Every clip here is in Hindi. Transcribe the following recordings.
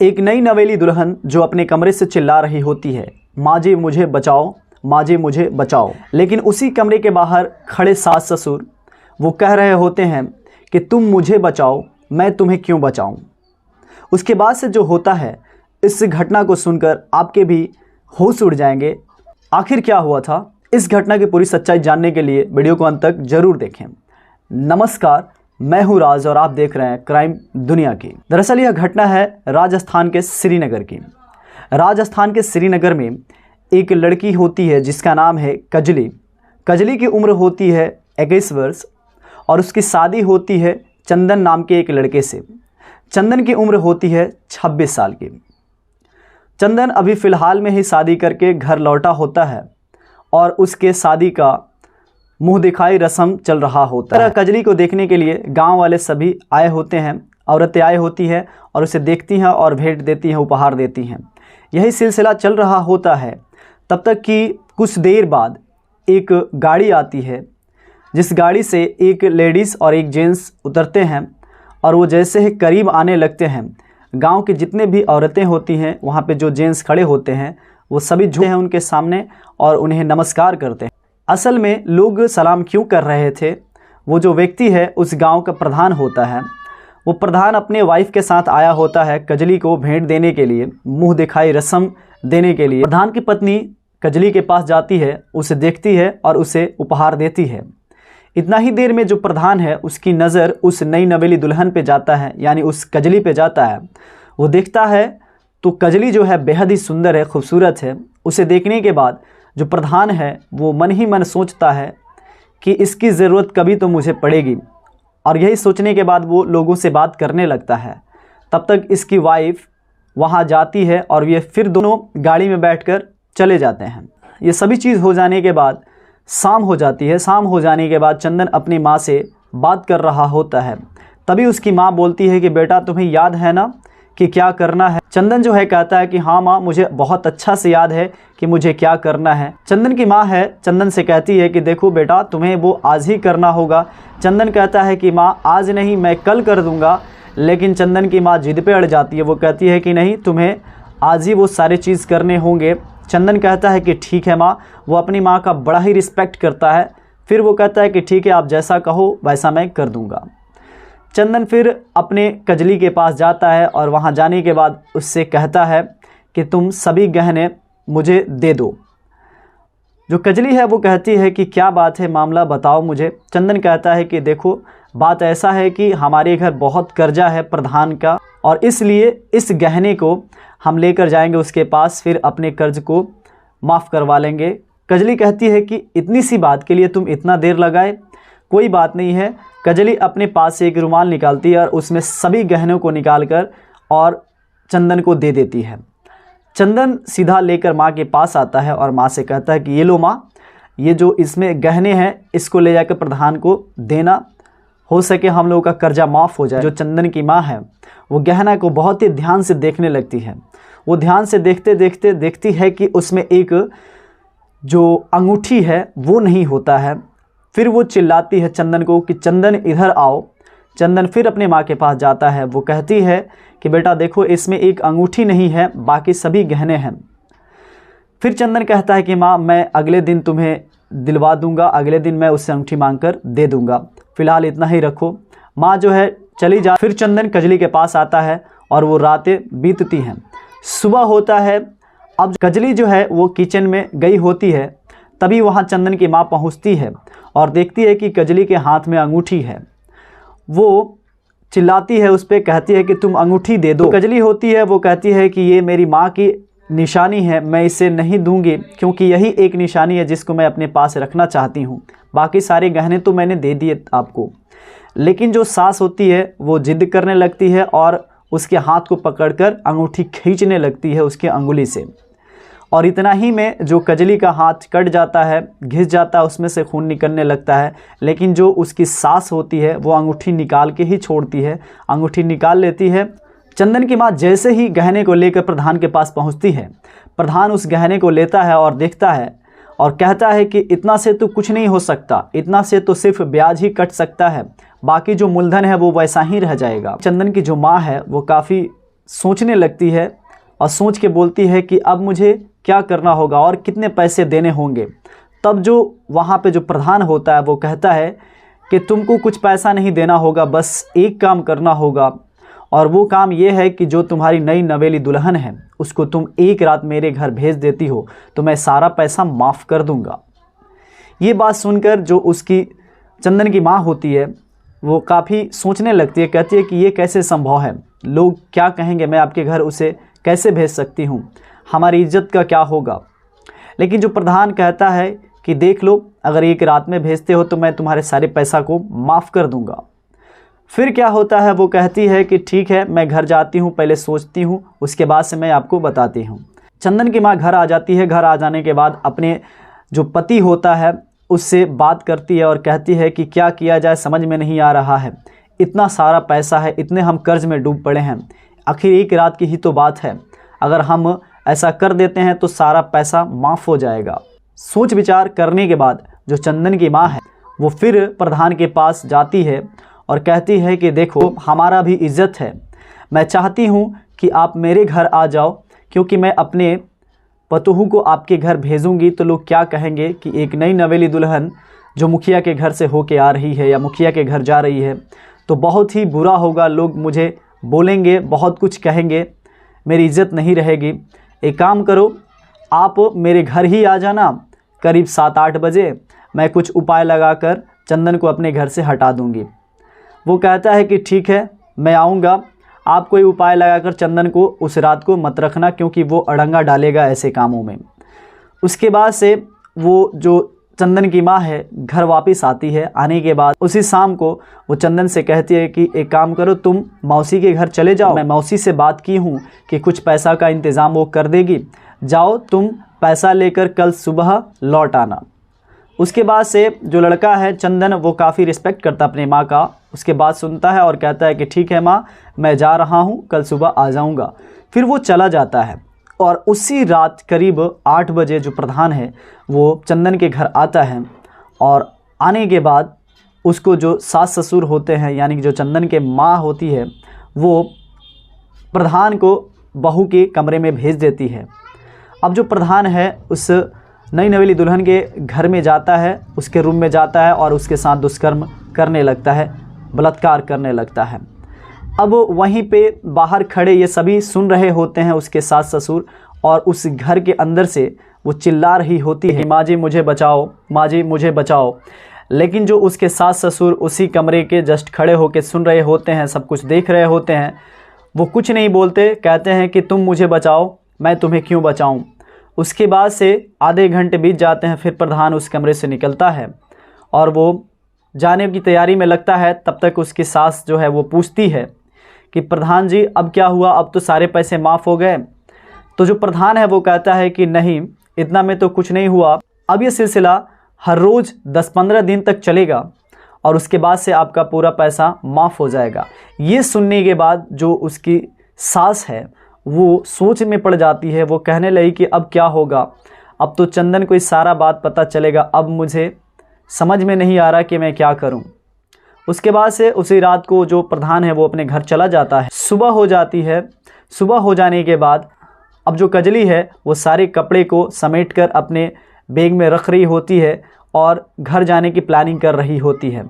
एक नई नवेली दुल्हन जो अपने कमरे से चिल्ला रही होती है, माँ जी मुझे बचाओ, माँ जी मुझे बचाओ। लेकिन उसी कमरे के बाहर खड़े सास ससुर वो कह रहे होते हैं कि तुम मुझे बचाओ, मैं तुम्हें क्यों बचाऊं। उसके बाद से जो होता है, इस घटना को सुनकर आपके भी होश उड़ जाएंगे। आखिर क्या हुआ था, इस घटना की पूरी सच्चाई जानने के लिए वीडियो को अंत तक जरूर देखें। नमस्कार, मैं हूं राज और आप देख रहे हैं क्राइम दुनिया की। दरअसल यह घटना है राजस्थान के श्रीनगर की। राजस्थान के श्रीनगर में एक लड़की होती है जिसका नाम है कजली। कजली की उम्र होती है 21 वर्ष और उसकी शादी होती है चंदन नाम के एक लड़के से। चंदन की उम्र होती है 26 साल की। चंदन अभी फ़िलहाल में ही शादी करके घर लौटा होता है और उसके शादी का मुंह दिखाई रस्म चल रहा होता है। कजली को देखने के लिए गांव वाले सभी आए होते हैं, औरतें आई होती हैं और उसे देखती हैं और भेंट देती हैं, उपहार देती हैं। यही सिलसिला चल रहा होता है तब तक कि कुछ देर बाद एक गाड़ी आती है, जिस गाड़ी से एक लेडीज़ और एक जेंट्स उतरते हैं और वो जैसे ही करीब आने लगते हैं, गांव की जितने भी औरतें होती हैं, वहाँ पे जो जेंट्स खड़े होते हैं, वो सभी झुके हैं उनके सामने और उन्हें नमस्कार करते हैं। असल में लोग सलाम क्यों कर रहे थे, वो जो व्यक्ति है उस गांव का प्रधान होता है। वो प्रधान अपने वाइफ के साथ आया होता है कजली को भेंट देने के लिए, मुंह दिखाई रस्म देने के लिए। प्रधान की पत्नी कजली के पास जाती है, उसे देखती है और उसे उपहार देती है। इतना ही देर में जो प्रधान है उसकी नज़र उस नई नवेली दुल्हन पे जाता है, यानी उस कजली पे जाता है। वो देखता है तो कजली जो है बेहद ही सुंदर है, खूबसूरत है। उसे देखने के बाद जो प्रधान है वो मन ही मन सोचता है कि इसकी ज़रूरत कभी तो मुझे पड़ेगी, और यही सोचने के बाद वो लोगों से बात करने लगता है। तब तक इसकी वाइफ वहाँ जाती है और ये फिर दोनों गाड़ी में बैठकर चले जाते हैं। ये सभी चीज़ हो जाने के बाद शाम हो जाती है। शाम हो जाने के बाद चंदन अपनी माँ से बात कर रहा होता है। तभी उसकी माँ बोलती है कि बेटा तुम्हें याद है ना कि क्या करना है। चंदन जो है कहता है कि हाँ माँ, मुझे बहुत अच्छा से याद है कि मुझे क्या करना है। चंदन की माँ है, चंदन से कहती है कि देखो बेटा तुम्हें वो आज ही करना होगा। चंदन कहता है कि माँ आज नहीं, मैं कल कर दूँगा। लेकिन चंदन की माँ जिद पे अड़ जाती है। वो कहती है कि नहीं, तुम्हें आज ही वो सारे चीज़ करने होंगे। चंदन कहता है कि ठीक है माँ। वो अपनी माँ का बड़ा ही रिस्पेक्ट करता है। फिर वो कहता है कि ठीक है, आप जैसा कहो वैसा मैं कर दूँगा। चंदन फिर अपने कजली के पास जाता है और वहाँ जाने के बाद उससे कहता है कि तुम सभी गहने मुझे दे दो। जो कजली है वो कहती है कि क्या बात है, मामला बताओ मुझे। चंदन कहता है कि देखो बात ऐसा है कि हमारे घर बहुत कर्जा है प्रधान का, और इसलिए इस गहने को हम लेकर जाएंगे उसके पास, फिर अपने कर्ज को माफ़ करवा लेंगे। कजली कहती है कि इतनी सी बात के लिए तुम इतना देर लगाए, कोई बात नहीं है। कजली अपने पास से एक रुमाल निकालती है और उसमें सभी गहनों को निकालकर और चंदन को दे देती है। चंदन सीधा लेकर माँ के पास आता है और माँ से कहता है कि ये लो माँ, ये जो इसमें गहने हैं इसको ले जाकर प्रधान को देना, हो सके हम लोगों का कर्जा माफ़ हो जाए। जो चंदन की माँ है वो गहना को बहुत ही ध्यान से देखने लगती है। वो ध्यान से देखते देखते देखती है कि उसमें एक जो अंगूठी है वो नहीं होता है। फिर वो चिल्लाती है चंदन को कि चंदन इधर आओ। चंदन फिर अपने माँ के पास जाता है। वो कहती है कि बेटा देखो इसमें एक अंगूठी नहीं है, बाकी सभी गहने हैं। फिर चंदन कहता है कि माँ मैं अगले दिन तुम्हें दिलवा दूंगा, अगले दिन मैं उससे अंगूठी मांगकर दे दूंगा, फ़िलहाल इतना ही रखो। माँ जो है चली जा। फिर चंदन कजली के पास आता है और वो रातें बीतती हैं। सुबह होता है। अब कजली जो है वो किचन में गई होती है, तभी वहाँ चंदन की माँ पहुँचती है और देखती है कि कजली के हाथ में अंगूठी है। वो चिल्लाती है उस पर, कहती है कि तुम अंगूठी दे दो। कजली होती है वो कहती है कि ये मेरी माँ की निशानी है, मैं इसे नहीं दूंगी, क्योंकि यही एक निशानी है जिसको मैं अपने पास रखना चाहती हूँ। बाकी सारे गहने तो मैंने दे दिए आपको। लेकिन जो सास होती है वो जिद करने लगती है और उसके हाथ को पकड़कर अंगूठी खींचने लगती है उसके अंगुली से। और इतना ही में जो कजली का हाथ कट जाता है, घिस जाता है, उसमें से खून निकलने लगता है। लेकिन जो उसकी सास होती है वो अंगूठी निकाल के ही छोड़ती है, अंगूठी निकाल लेती है। चंदन की माँ जैसे ही गहने को लेकर प्रधान के पास पहुँचती है, प्रधान उस गहने को लेता है और देखता है और कहता है कि इतना से तो कुछ नहीं हो सकता, इतना से तो सिर्फ ब्याज ही कट सकता है, बाकी जो मूलधन है वो वैसा ही रह जाएगा। चंदन की जो माँ है वो काफ़ी सोचने लगती है और सोच के बोलती है कि अब मुझे क्या करना होगा और कितने पैसे देने होंगे। तब जो वहाँ पे जो प्रधान होता है वो कहता है कि तुमको कुछ पैसा नहीं देना होगा, बस एक काम करना होगा, और वो काम ये है कि जो तुम्हारी नई नवेली दुल्हन है उसको तुम एक रात मेरे घर भेज देती हो तो मैं सारा पैसा माफ़ कर दूंगा। ये बात सुनकर जो उसकी चंदन की माँ होती है वो काफ़ी सोचने लगती है, कहती है कि ये कैसे संभव है, लोग क्या कहेंगे, मैं आपके घर उसे कैसे भेज सकती हूँ, हमारी इज्जत का क्या होगा। लेकिन जो प्रधान कहता है कि देख लो, अगर एक रात में भेजते हो तो मैं तुम्हारे सारे पैसा को माफ़ कर दूंगा। फिर क्या होता है, वो कहती है कि ठीक है, मैं घर जाती हूँ, पहले सोचती हूँ, उसके बाद से मैं आपको बताती हूँ। चंदन की माँ घर आ जाती है। घर आ जाने के बाद अपने जो पति होता है उससे बात करती है और कहती है कि क्या किया जाए, समझ में नहीं आ रहा है, इतना सारा पैसा है, इतने हम कर्ज में डूब पड़े हैं, आखिर एक रात की ही तो बात है, अगर हम ऐसा कर देते हैं तो सारा पैसा माफ़ हो जाएगा। सोच विचार करने के बाद जो चंदन की माँ है वो फिर प्रधान के पास जाती है और कहती है कि देखो, हमारा भी इज़्ज़त है, मैं चाहती हूँ कि आप मेरे घर आ जाओ, क्योंकि मैं अपने पतोहू को आपके घर भेजूंगी तो लोग क्या कहेंगे कि एक नई नवेली दुल्हन जो मुखिया के घर से होके आ रही है या मुखिया के घर जा रही है, तो बहुत ही बुरा होगा, लोग मुझे बोलेंगे, बहुत कुछ कहेंगे, मेरी इज़्ज़त नहीं रहेगी। एक काम करो, आप मेरे घर ही आ जाना करीब 7-8 बजे, मैं कुछ उपाय लगाकर चंदन को अपने घर से हटा दूंगी। वो कहता है कि ठीक है, मैं आऊँगा, आप कोई उपाय लगाकर चंदन को उस रात को मत रखना, क्योंकि वो अड़ंगा डालेगा ऐसे कामों में। उसके बाद से वो जो चंदन की माँ है घर वापस आती है। आने के बाद उसी शाम को वो चंदन से कहती है कि एक काम करो, तुम मौसी के घर चले जाओ, मैं मौसी से बात की हूँ कि कुछ पैसा का इंतज़ाम वो कर देगी, जाओ तुम पैसा लेकर कल सुबह लौट आना। उसके बाद से जो लड़का है चंदन, वो काफ़ी रिस्पेक्ट करता अपनी माँ का, उसके बाद सुनता है और कहता है कि ठीक है माँ, मैं जा रहा हूँ, कल सुबह आ जाऊँगा। फिर वो चला जाता है और उसी रात करीब 8 बजे जो प्रधान है वो चंदन के घर आता है, और आने के बाद उसको जो सास ससुर होते हैं, यानी कि जो चंदन के माँ होती है, वो प्रधान को बहू के कमरे में भेज देती है। अब जो प्रधान है उस नई नवेली दुल्हन के घर में जाता है, उसके रूम में जाता है और उसके साथ दुष्कर्म करने लगता है, बलात्कार करने लगता है। अब वहीं पे बाहर खड़े ये सभी सुन रहे होते हैं, उसके सास ससुर, और उस घर के अंदर से वो चिल्ला रही होती है, माँ जी मुझे बचाओ, माँ जी मुझे बचाओ। लेकिन जो उसके सास ससुर उसी कमरे के जस्ट खड़े होकर सुन रहे होते हैं, सब कुछ देख रहे होते हैं, वो कुछ नहीं बोलते, कहते हैं कि तुम मुझे बचाओ, मैं तुम्हें क्यों बचाऊं। उसके बाद से आधे घंटे बीत जाते हैं। फिर प्रधान उस कमरे से निकलता है और वो जाने की तैयारी में लगता है। तब तक उसकी सास जो है वो पूछती है कि प्रधान जी अब क्या हुआ, अब तो सारे पैसे माफ़ हो गए। तो जो प्रधान है वो कहता है कि नहीं, इतना में तो कुछ नहीं हुआ, अब ये सिलसिला हर रोज़ 10-15 दिन तक चलेगा और उसके बाद से आपका पूरा पैसा माफ़ हो जाएगा। ये सुनने के बाद जो उसकी सास है वो सोच में पड़ जाती है। वो कहने लगी कि अब क्या होगा, अब तो चंदन को इस सारा बात पता चलेगा, अब मुझे समझ में नहीं आ रहा कि मैं क्या करूं। उसके बाद से उसी रात को जो प्रधान है वो अपने घर चला जाता है। सुबह हो जाती है। सुबह हो जाने के बाद अब जो कजली है वो सारे कपड़े को समेटकर अपने बैग में रख रही होती है और घर जाने की प्लानिंग कर रही होती है।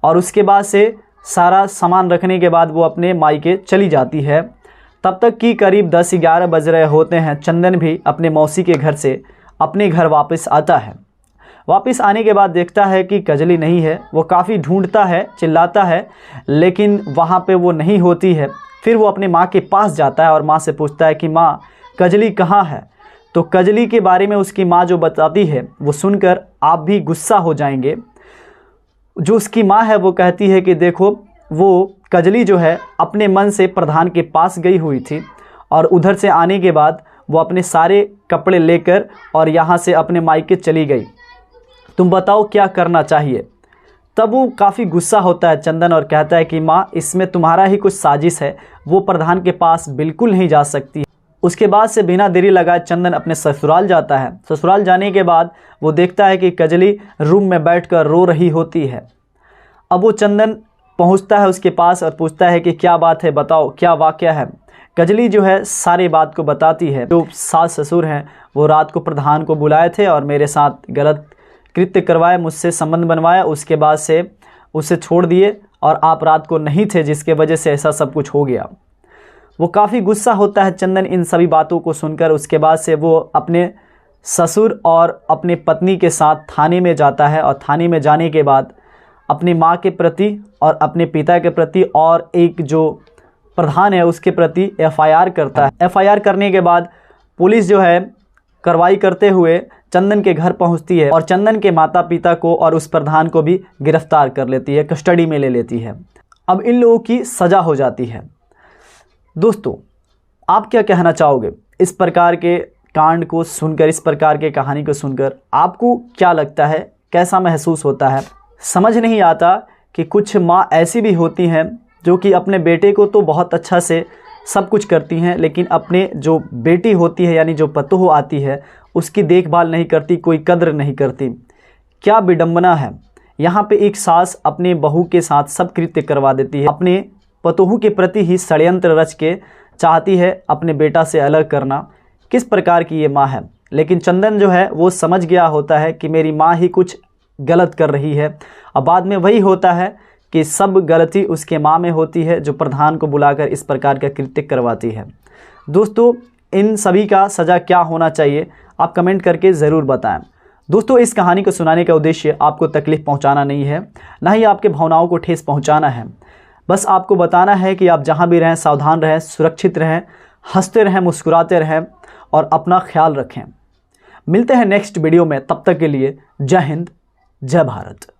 और उसके बाद से सारा सामान रखने के बाद वो अपने मायके चली जाती है। तब तक कि करीब 10-11 बज रहे होते हैं। चंदन भी अपने मौसी के घर से अपने घर वापस आता है। वापस आने के बाद देखता है कि कजली नहीं है। वो काफ़ी ढूंढता है, चिल्लाता है, लेकिन वहाँ पे वो नहीं होती है। फिर वो अपने माँ के पास जाता है और माँ से पूछता है कि माँ, कजली कहाँ है। तो कजली के बारे में उसकी माँ जो बताती है वो सुनकर आप भी गुस्सा हो जाएंगे। जो उसकी माँ है वो कहती है कि देखो, वो कजली जो है अपने मन से प्रधान के पास गई हुई थी और उधर से आने के बाद वो अपने सारे कपड़े लेकर और यहाँ से अपने मायके चली गई। तुम बताओ क्या करना चाहिए। तब वो काफ़ी गुस्सा होता है चंदन और कहता है कि माँ, इसमें तुम्हारा ही कुछ साजिश है, वो प्रधान के पास बिल्कुल नहीं जा सकती। उसके बाद से बिना देरी लगाए चंदन अपने ससुराल जाता है। ससुराल जाने के बाद वो देखता है कि कजली रूम में बैठकर रो रही होती है। अब वो चंदन पहुंचता है उसके पास और पूछता है कि क्या बात है, बताओ क्या वाक़या है। कजली जो है सारी बात को बताती है। जो सास ससुर हैं वो रात को प्रधान को बुलाए थे और मेरे साथ गलत कृत्य करवाए, मुझसे संबंध बनवाया, उसके बाद से उसे छोड़ दिए और आप रात को नहीं थे जिसके वजह से ऐसा सब कुछ हो गया। वो काफ़ी गुस्सा होता है चंदन इन सभी बातों को सुनकर। उसके बाद से वो अपने ससुर और अपने पत्नी के साथ थाने में जाता है और थाने में जाने के बाद अपनी माँ के प्रति और अपने पिता के प्रति और एक जो प्रधान है उसके प्रति एफआईआर करता है। एफआईआर करने के बाद पुलिस जो है कार्रवाई करते हुए चंदन के घर पहुंचती है और चंदन के माता पिता को और उस प्रधान को भी गिरफ्तार कर लेती है, कस्टडी में ले लेती है। अब इन लोगों की सज़ा हो जाती है। दोस्तों, आप क्या कहना चाहोगे इस प्रकार के कांड को सुनकर, इस प्रकार के कहानी को सुनकर? आपको क्या लगता है, कैसा महसूस होता है? समझ नहीं आता कि कुछ माँ ऐसी भी होती हैं जो कि अपने बेटे को तो बहुत अच्छा से सब कुछ करती हैं, लेकिन अपने जो बेटी होती है यानी जो पतोह आती है उसकी देखभाल नहीं करती, कोई कद्र नहीं करती। क्या विडंबना है। यहाँ पे एक सास अपने बहू के साथ सब कृत्य करवा देती है, अपने पतोह के प्रति ही षड्यंत्र रच के चाहती है अपने बेटा से अलग करना। किस प्रकार की ये माँ है। लेकिन चंदन जो है वो समझ गया होता है कि मेरी माँ ही कुछ गलत कर रही है। अब बाद में वही होता है कि सब गलती उसके माँ में होती है जो प्रधान को बुलाकर इस प्रकार का कृत्य करवाती है। दोस्तों, इन सभी का सज़ा क्या होना चाहिए आप कमेंट करके ज़रूर बताएं। दोस्तों, इस कहानी को सुनाने का उद्देश्य आपको तकलीफ़ पहुंचाना नहीं है, ना ही आपके भावनाओं को ठेस पहुंचाना है। बस आपको बताना है कि आप जहां भी रहें सावधान रहें, सुरक्षित रहें, हंसते रहें, मुस्कुराते रहें और अपना ख्याल रखें। मिलते हैं नेक्स्ट वीडियो में, तब तक के लिए जय हिंद, जय भारत।